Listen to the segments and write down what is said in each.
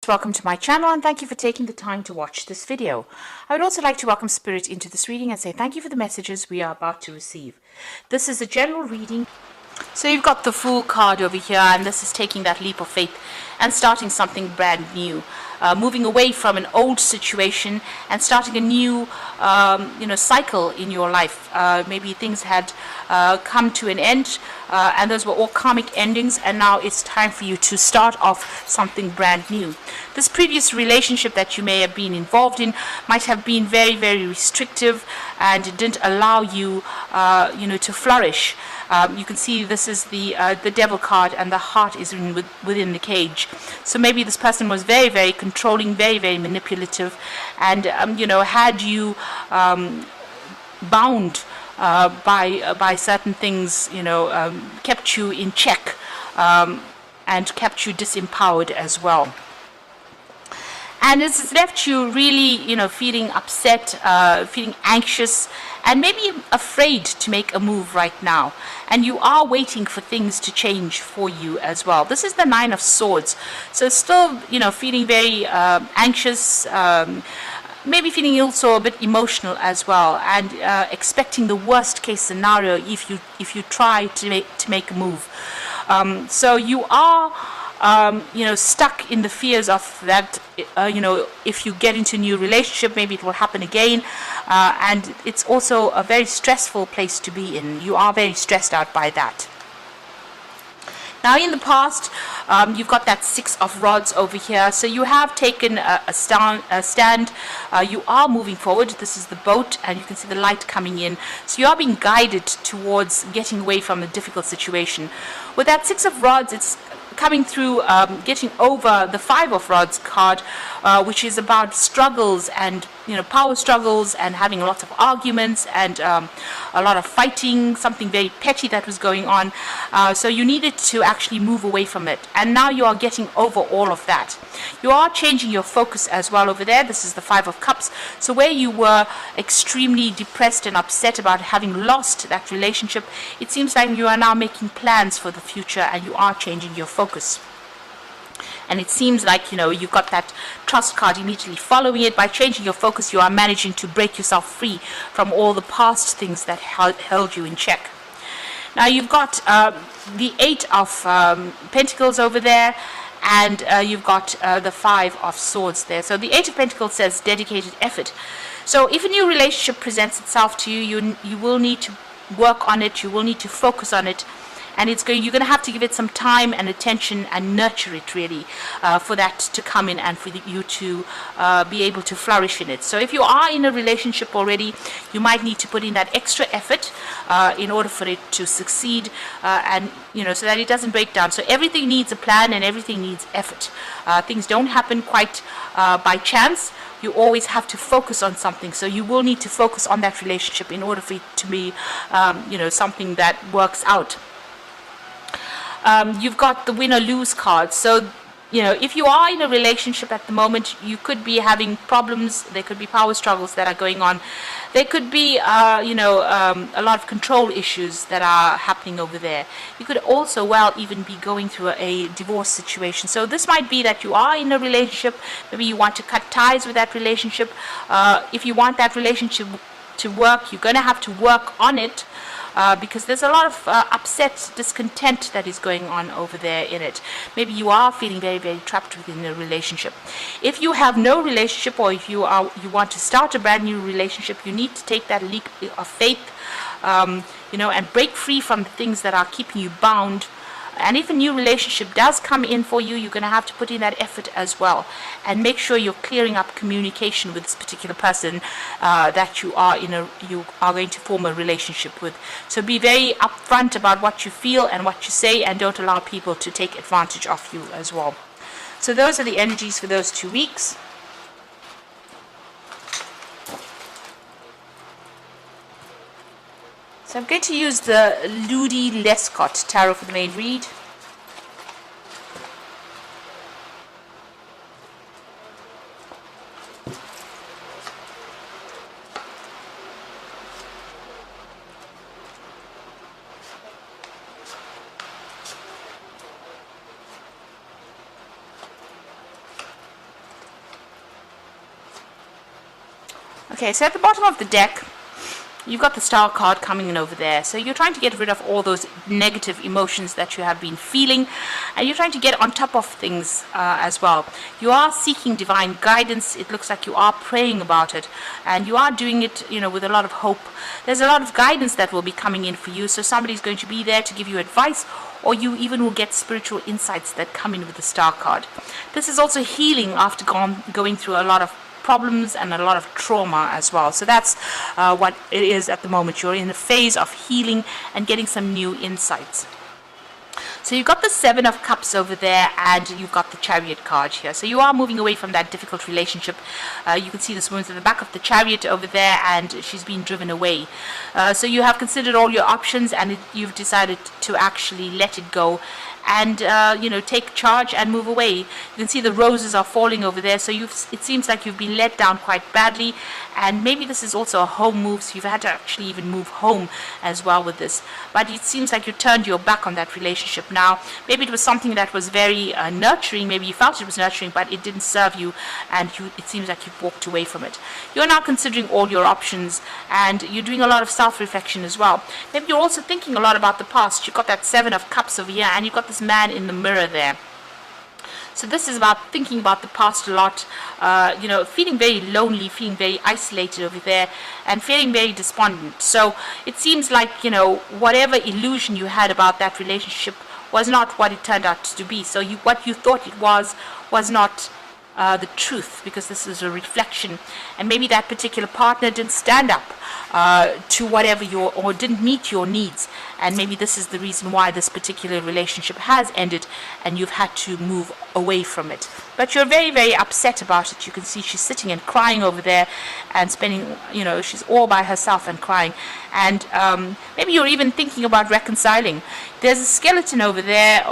Welcome to my channel and thank you for taking the time to watch this video. I would also like to welcome Spirit into this reading and say thank you for the messages we are about to receive. This is a general reading. So you've got the Fool card over here, and this is taking that leap of faith and starting something brand new. Moving away from an old situation and starting a new cycle in your life. Maybe things had come to an end and those were all karmic endings, and now it's time for you to start off something brand new. This previous relationship that you may have been involved in might have been very, very restrictive, and it didn't allow you to flourish. You can see this is the devil card, and the heart is within the cage. So maybe this person was very, very controlling, very, very manipulative, and had you bound by certain things, kept you in check, and kept you disempowered as well. And it's left you really, feeling upset, feeling anxious, and maybe afraid to make a move right now. And you are waiting for things to change for you as well. This is the Nine of Swords. So still, feeling very anxious, maybe feeling also a bit emotional as well, and expecting the worst case scenario if you try to make a move. So you are stuck in the fears of that, if you get into a new relationship, maybe it will happen again, and it's also a very stressful place to be in. You are very stressed out by that. Now in the past, you've got that Six of Rods over here, so you have taken a stand, you are moving forward. This is the boat, and you can see the light coming in, so you are being guided towards getting away from a difficult situation. With that Six of Rods, it's coming through, getting over the Five of Rods card, which is about struggles and power struggles, and having lots of arguments and a lot of fighting, something very petty that was going on. So you needed to actually move away from it, and now you are getting over all of that. You are changing your focus as well over there. This is the Five of Cups. So where you were extremely depressed and upset about having lost that relationship, it seems like you are now making plans for the future, and you are changing your focus. And it seems like you've got that Trust card immediately following it. By changing your focus, you are managing to break yourself free from all the past things that held you in check. Now you've got the Eight of Pentacles over there, and you've got the Five of Swords there. So the Eight of Pentacles says dedicated effort. So if a new relationship presents itself to you, you will need to work on it, you will need to focus on it, and you're going to have to give it some time and attention and nurture it really, for that to come in and for you to be able to flourish in it. So if you are in a relationship already, you might need to put in that extra effort in order for it to succeed, and so that it doesn't break down. So everything needs a plan, and everything needs effort. Things don't happen quite by chance. You always have to focus on something, so you will need to focus on that relationship in order for it to be something that works out. You've got the Win or Lose card. So if you are in a relationship at the moment, you could be having problems. There could be power struggles that are going on. There could be a lot of control issues that are happening over there. You could also even be going through a divorce situation. So this might be that you are in a relationship, maybe you want to cut ties with that relationship. If you want that relationship to work, you're going to have to work on it, because there's a lot of upset, discontent that is going on over there in it. Maybe you are feeling very, very trapped within a relationship. If you have no relationship, or if you want to start a brand new relationship, you need to take that leap of faith, and break free from the things that are keeping you bound. And if a new relationship does come in for you, you're going to have to put in that effort as well, and make sure you're clearing up communication with this particular person that you are going to form a relationship with. So be very upfront about what you feel and what you say, and don't allow people to take advantage of you as well. So those are the energies for those 2 weeks. So I'm going to use the Ludi Lescott Tarot for the main read. Okay, so at the bottom of the deck, you've got the Star card coming in over there. So you're trying to get rid of all those negative emotions that you have been feeling, and you're trying to get on top of things as well. You are seeking divine guidance. It looks like you are praying about it, and you are doing it, with a lot of hope. There's a lot of guidance that will be coming in for you. So somebody's going to be there to give you advice, or you even will get spiritual insights that come in with the Star card. This is also healing after going through a lot of problems and a lot of trauma as well. So that's what it is at the moment. You're in a phase of healing and getting some new insights. So you've got the Seven of Cups over there, and you've got the Chariot card here. So you are moving away from that difficult relationship. You can see this woman's at the back of the Chariot over there, and she's being driven away. So you have considered all your options, and you've decided to actually let it go and take charge and move away. You can see the roses are falling over there, so it seems like you've been let down quite badly, and maybe this is also a home move, so you've had to actually even move home as well with this. But it seems like you turned your back on that relationship now. Maybe it was something that was very nurturing, maybe you felt it was nurturing, but it didn't serve you, and it seems like you've walked away from it. You're now considering all your options, and you're doing a lot of self-reflection as well. Maybe you're also thinking a lot about the past. You've got that Seven of Cups over here, and you've got this man in the mirror there. So this is about thinking about the past a lot, feeling very lonely, feeling very isolated over there, and feeling very despondent. So it seems like, whatever illusion you had about that relationship was not what it turned out to be. So what you thought it was not the truth, because this is a reflection, and maybe that particular partner didn't stand up to whatever or didn't meet your needs, and maybe this is the reason why this particular relationship has ended and you've had to move away from it. But you're very, very upset about it. You can see she's sitting and crying over there and spending, she's all by herself and crying, and maybe you're even thinking about reconciling. There's a skeleton over there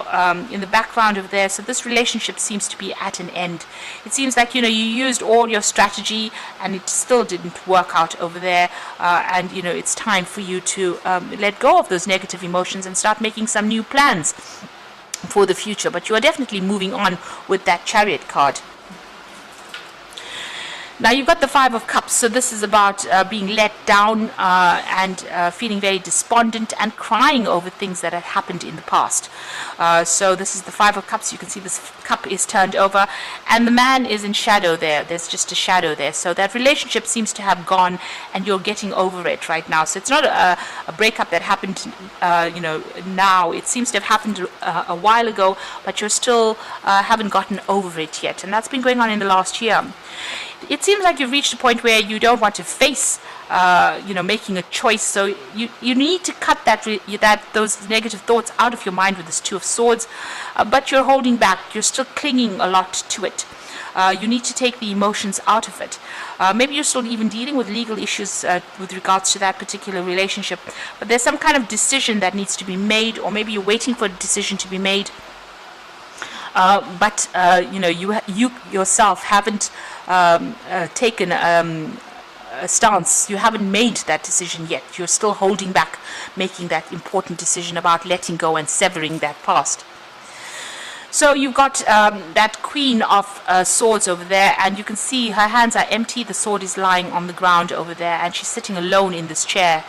in the background over there, so this relationship seems to be at an end. It seems like, you used all your strategy and it still didn't work out over there, and it's time for you to let go of those negative emotions and start making some new plans for the future. But you are definitely moving on with that Chariot card. Now you've got the Five of Cups, so this is about being let down and feeling very despondent and crying over things that had happened in the past. So this is the Five of Cups. You can see this cup is turned over, and the man is in shadow there. There's just a shadow there. So that relationship seems to have gone, and you're getting over it right now. So it's not a breakup that happened, now. It seems to have happened a while ago, but you're still haven't gotten over it yet, and that's been going on in the last year. It seems like you've reached a point where you don't want to face, making a choice. So you need to cut those negative thoughts out of your mind with this Two of Swords, but you're holding back. You're still clinging a lot to it. You need to take the emotions out of it. Maybe you're still even dealing with legal issues with regards to that particular relationship, but there's some kind of decision that needs to be made, or maybe you're waiting for a decision to be made. But you yourself haven't taken a stance. You haven't made that decision yet. You're still holding back making that important decision about letting go and severing that past. So you've got that Queen of Swords over there, and you can see her hands are empty. The sword is lying on the ground over there, and she's sitting alone in this chair,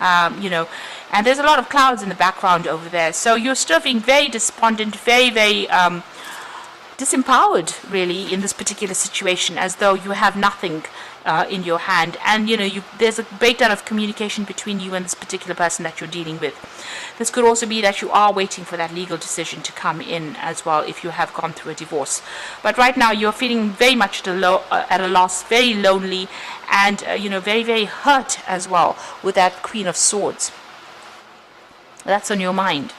and there's a lot of clouds in the background over there. So you're still being very despondent, very, very disempowered, really, in this particular situation, as though you have nothing in your hand, and there's a breakdown of communication between you and this particular person that you're dealing with. This could also be that you are waiting for that legal decision to come in as well, if you have gone through a divorce. But right now you're feeling very much at a loss, very lonely, and very, very hurt as well with that Queen of Swords. That's on your mind.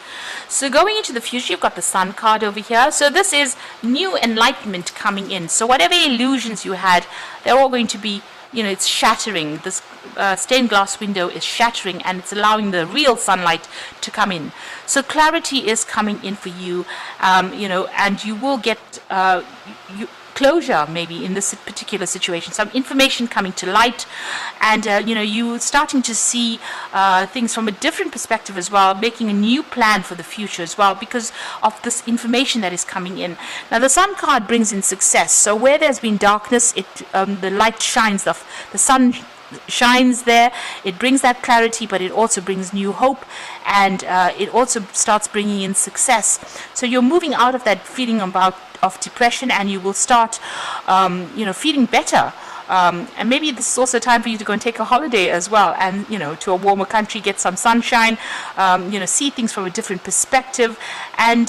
So going into the future, you've got the Sun card over here. So this is new enlightenment coming in. So whatever illusions you had, they're all going to be, it's shattering. This stained glass window is shattering, and it's allowing the real sunlight to come in. So clarity is coming in for you, and you will get closure maybe in this particular situation, some information coming to light, and you starting to see things from a different perspective as well, making a new plan for the future as well because of this information that is coming in. Now the Sun card brings in success, so where there's been darkness, the light shines, the sun shines there. It brings that clarity, but it also brings new hope, and it also starts bringing in success. So you're moving out of that feeling of depression, and you will start feeling better. And maybe this is also time for you to go and take a holiday as well, and to a warmer country, get some sunshine, see things from a different perspective, and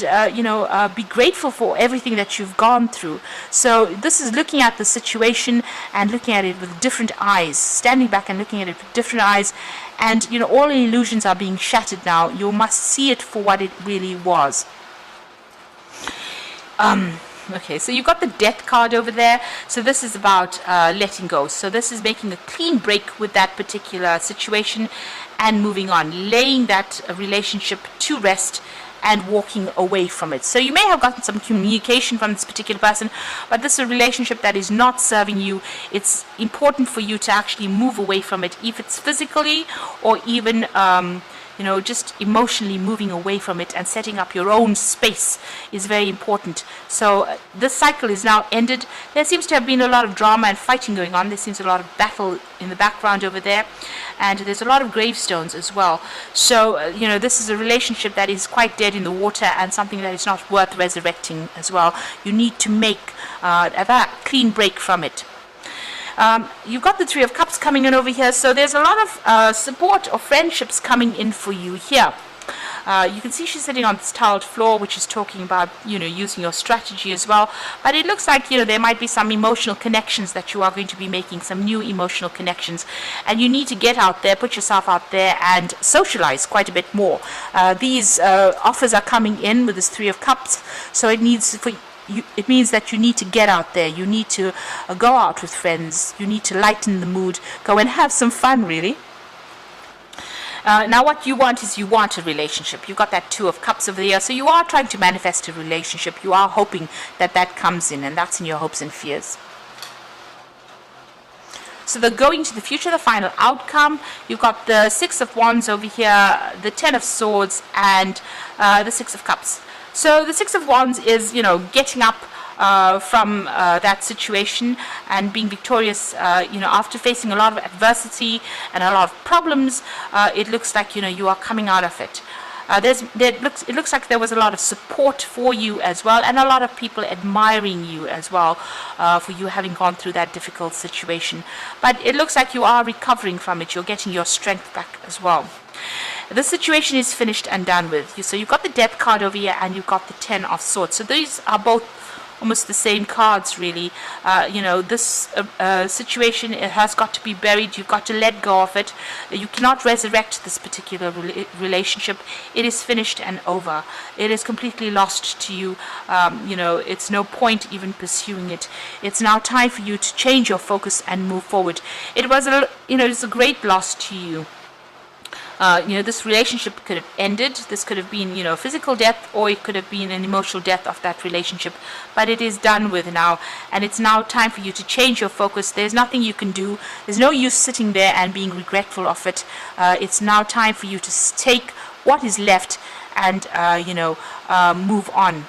be grateful for everything that you've gone through. So this is looking at the situation and looking at it with different eyes, standing back and looking at it with different eyes, and all the illusions are being shattered now. You must see it for what it really was. Okay, so you've got the Death card over there. So this is about letting go. So this is making a clean break with that particular situation and moving on, laying that relationship to rest and walking away from it. So you may have gotten some communication from this particular person, but this is a relationship that is not serving you. It's important for you to actually move away from it, if it's physically or even just emotionally moving away from it and setting up your own space is very important. So this cycle is now ended. There seems to have been a lot of drama and fighting going on. There seems a lot of battle in the background over there, and there's a lot of gravestones as well. So this is a relationship that is quite dead in the water and something that is not worth resurrecting as well. You need to make a clean break from it. You've got the Three of Cups coming in over here, so there's a lot of support or friendships coming in for you here. You can see she's sitting on this tiled floor, which is talking about using your strategy as well, but it looks like there might be some emotional connections that you are going to be making, some new emotional connections, and you need to get out there, put yourself out there and socialize quite a bit more. These offers are coming in with this Three of Cups, so it means that you need to get out there. You need to go out with friends. You need to lighten the mood. Go and have some fun, really. Now what you want is a relationship. You've got that Two of Cups over there. So you are trying to manifest a relationship. You are hoping that comes in, and that's in your hopes and fears. So the going to the future, the final outcome, you've got the Six of Wands over here, the Ten of Swords, and the Six of Cups. So the Six of Wands is, getting up from that situation and being victorious, after facing a lot of adversity and a lot of problems. It looks like, you are coming out of it. It looks like there was a lot of support for you as well, and a lot of people admiring you as well for you having gone through that difficult situation. But it looks like you are recovering from it. You're getting your strength back as well. The situation is finished and done with. So you've got the Death card over here, and you've got the Ten of Swords. So these are both almost the same cards, really. This situation, it has got to be buried. You've got to let go of it. You cannot resurrect this particular relationship. It is finished and over. It is completely lost to you. It's no point even pursuing it. It's now time for you to change your focus and move forward. It was it's a great loss to you. This relationship could have ended. This could have been, physical death, or it could have been an emotional death of that relationship. But it is done with now, and it's now time for you to change your focus. There's nothing you can do. There's no use sitting there and being regretful of it. It's now time for you to take what is left and, move on.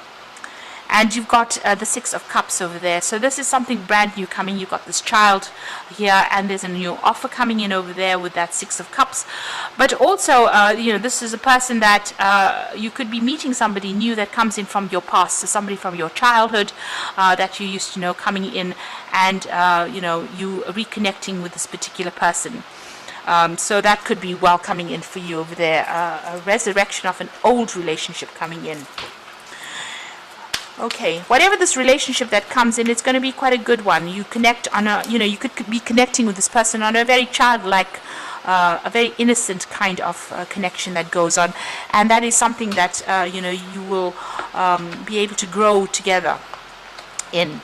And you've got the Six of Cups over there. So this is something brand new coming. You've got this child here, and there's a new offer coming in over there with that Six of Cups. But also, this is a person that you could be meeting somebody new that comes in from your past. So somebody from your childhood that you used to know coming in, and, you reconnecting with this particular person. So that could be well coming in for you over there. A resurrection of an old relationship coming in. Okay, whatever this relationship that comes in, it's going to be quite a good one. You connect on you could be connecting with this person on a very childlike, a very innocent kind of connection that goes on, and that is something that you will be able to grow together in.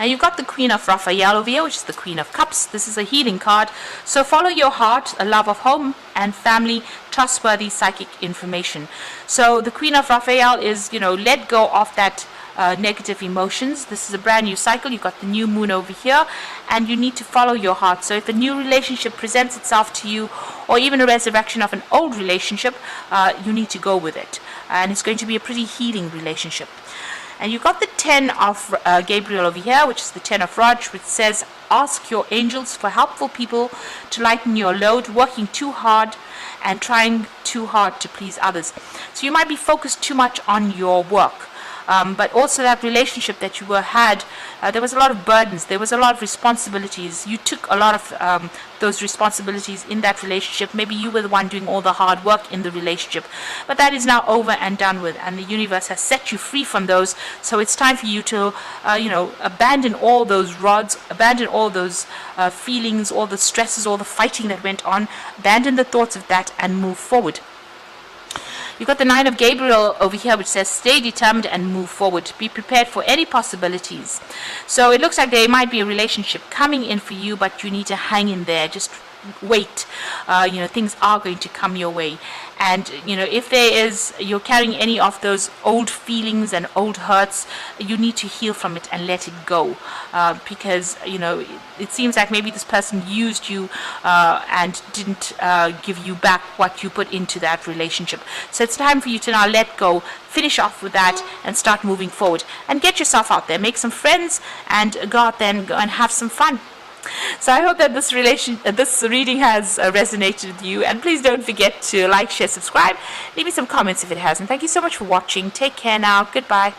Now you've got the Queen of Raphael over here, which is the Queen of Cups. This is a healing card. So follow your heart, a love of home and family, trustworthy psychic information. So the Queen of Raphael is, let go of that negative emotions. This is a brand new cycle. You've got the new moon over here, and you need to follow your heart. So if a new relationship presents itself to you, or even a resurrection of an old relationship, you need to go with it. And it's going to be a pretty healing relationship. And you've got the 10 of Gabriel over here, which is the 10 of Raj, which says, ask your angels for helpful people to lighten your load, working too hard and trying too hard to please others. So you might be focused too much on your work. But also that relationship that you had, there was a lot of burdens, there was a lot of responsibilities. You took a lot of those responsibilities in that relationship. Maybe you were the one doing all the hard work in the relationship. But that is now over and done with, and the universe has set you free from those. So it's time for you to, abandon all those rods, abandon all those feelings, all the stresses, all the fighting that went on, abandon the thoughts of that and move forward. You've got the 9 of Gabriel over here, which says, stay determined and move forward. Be prepared for any possibilities. So it looks like there might be a relationship coming in for you, but you need to hang in there. Just wait. Things are going to come your way. And, if you're carrying any of those old feelings and old hurts, you need to heal from it and let it go. Because, it seems like maybe this person used you and didn't give you back what you put into that relationship. So it's time for you to now let go, finish off with that, and start moving forward. And get yourself out there, make some friends, and go out there and go and have some fun. So I hope that this reading has resonated with you, and please don't forget to like, share, subscribe, leave me some comments if it hasn't. Thank you so much for watching. Take care now. Goodbye.